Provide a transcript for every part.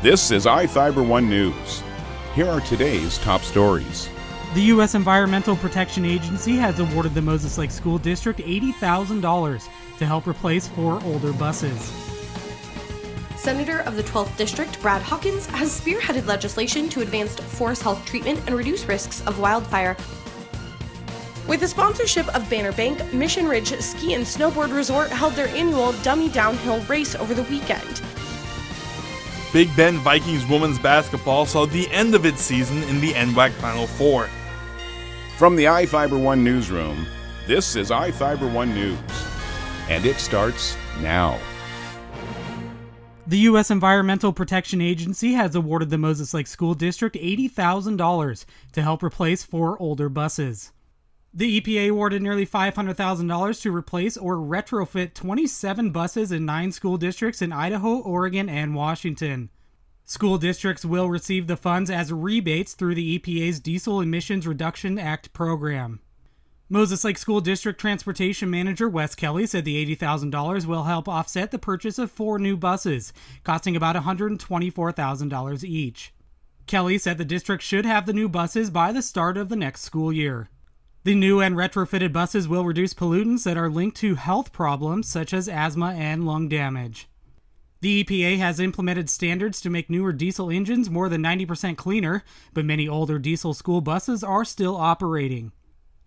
This is iFIBER 1 News. Here are today's top stories. The U.S. Environmental Protection Agency has awarded the Moses Lake School District $80,000 to help replace 4 older buses. Senator of the 12th District, Brad Hawkins, has spearheaded legislation to advance forest health treatment and reduce risks of wildfire. With the sponsorship of Banner Bank, Mission Ridge Ski and Snowboard Resort held their annual dummy downhill race over the weekend. Big Bend Vikings women's basketball saw the end of its season in the NWAC Final Four. From the iFIBER 1 newsroom, this is iFIBER 1 News. And it starts now. The U.S. Environmental Protection Agency has awarded the Moses Lake School District $80,000 to help replace 4 older buses. The EPA awarded nearly $500,000 to replace or retrofit 27 buses in 9 school districts in Idaho, Oregon, and Washington. School districts will receive the funds as rebates through the EPA's Diesel Emissions Reduction Act program. Moses Lake School District Transportation Manager Wes Kelly said the $80,000 will help offset the purchase of 4 new buses, costing about $124,000 each. Kelly said the district should have the new buses by the start of the next school year. The new and retrofitted buses will reduce pollutants that are linked to health problems such as asthma and lung damage. The EPA has implemented standards to make newer diesel engines more than 90% cleaner, but many older diesel school buses are still operating.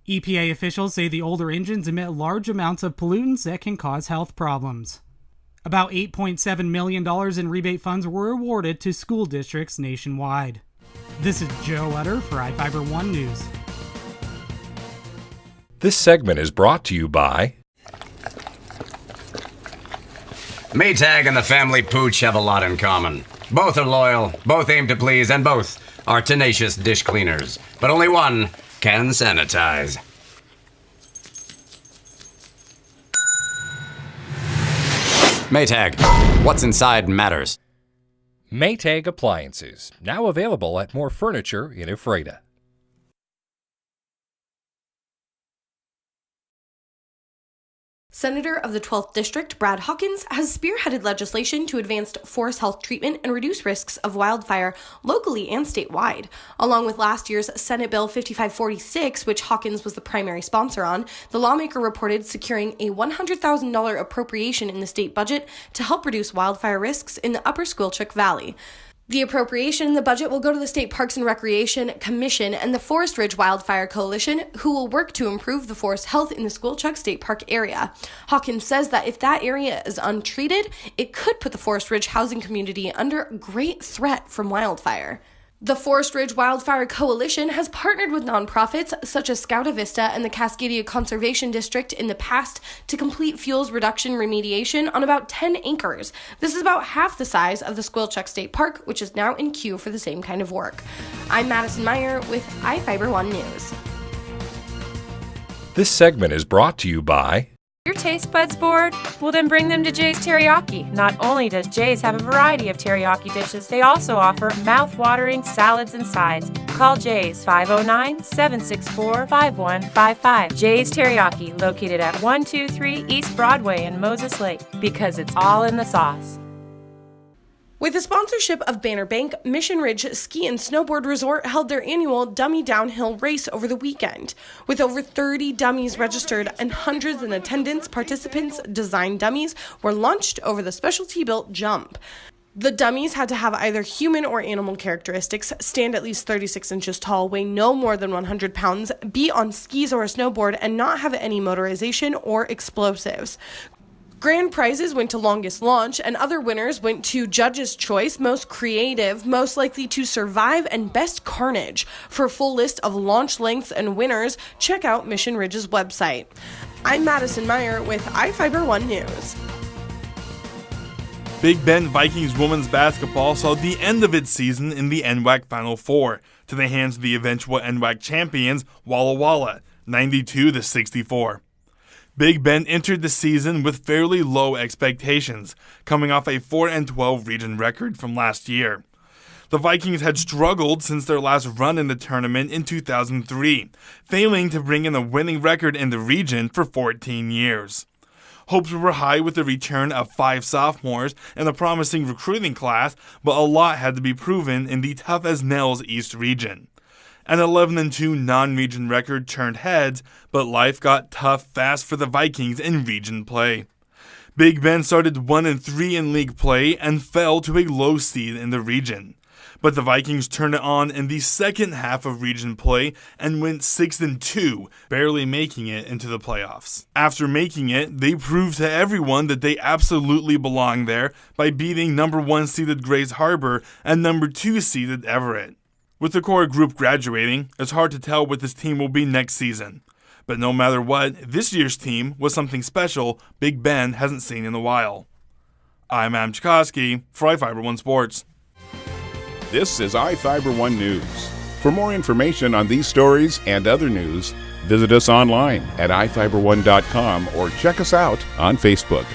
EPA officials say the older engines emit large amounts of pollutants that can cause health problems. About $8.7 million in rebate funds were awarded to school districts nationwide. This is Joe Utter for iFIBER 1 News. This segment is brought to you by Maytag and the family Pooch have a lot in common. Both are loyal, both aim to please, and both are tenacious dish cleaners. But only one can sanitize. Maytag, what's inside matters. Maytag Appliances, now available at more furniture in Ephrata. Senator of the 12th District, Brad Hawkins, has spearheaded legislation to advance forest health treatment and reduce risks of wildfire locally and statewide. Along with last year's Senate Bill 5546, which Hawkins was the primary sponsor on, the lawmaker reported securing a $100,000 appropriation in the state budget to help reduce wildfire risks in the Upper Squilchuck Valley. The appropriation in the budget will go to the State Parks and Recreation Commission and the Forest Ridge Wildfire Coalition, who will work to improve the forest health in the Squilchuck State Park area. Hawkins says that if that area is untreated, it could put the Forest Ridge housing community under great threat from wildfire. The Forest Ridge Wildfire Coalition has partnered with nonprofits such as Scout Vista and the Cascadia Conservation District in the past to complete fuels reduction remediation on about 10 acres. This is about half the size of the Squilchuck State Park, which is now in queue for the same kind of work. I'm Madison Meyer with iFIBER 1 News. This segment is brought to you by Your taste buds bored? Well, then bring them to Jay's Teriyaki. Not only does Jay's have a variety of teriyaki dishes, they also offer mouth-watering salads and sides. Call Jay's 509-764-5155. Jay's Teriyaki, located at 123 East Broadway in Moses Lake, because it's all in the sauce. With the sponsorship of Banner Bank, Mission Ridge Ski and Snowboard Resort held their annual dummy downhill race over the weekend. With over 30 dummies registered and hundreds in attendance, participants' designed dummies were launched over the specialty-built jump. The dummies had to have either human or animal characteristics, stand at least 36 inches tall, weigh no more than 100 pounds, be on skis or a snowboard, and not have any motorization or explosives. Grand prizes went to longest launch, and other winners went to Judge's Choice, Most Creative, Most Likely to Survive, and Best Carnage. For a full list of launch lengths and winners, check out Mission Ridge's website. I'm Madison Meyer with iFIBER 1 News. Big Bend Vikings women's basketball saw the end of its season in the NWAC Final Four, to the hands of the eventual NWAC champions, Walla Walla, 92-64. Big Bend entered the season with fairly low expectations, coming off a 4-12 region record from last year. The Vikings had struggled since their last run in the tournament in 2003, failing to bring in a winning record in the region for 14 years. Hopes were high with the return of 5 sophomores and a promising recruiting class, but a lot had to be proven in the tough-as-nails East region. An 11-2 non-region record turned heads, but life got tough fast for the Vikings in region play. Big Ben started 1-3 in league play and fell to a low seed in the region. But the Vikings turned it on in the second half of region play and went 6-2, barely making it into the playoffs. After making it, they proved to everyone that they absolutely belong there by beating number 1 seeded Grays Harbor and number 2 seeded Everett. With the core group graduating, it's hard to tell what this team will be next season. But no matter what, this year's team was something special Big Ben hasn't seen in a while. I'm Adam Chikoski for iFIBER 1 Sports. This is iFIBER 1 News. For more information on these stories and other news, visit us online at iFiber1.com or check us out on Facebook.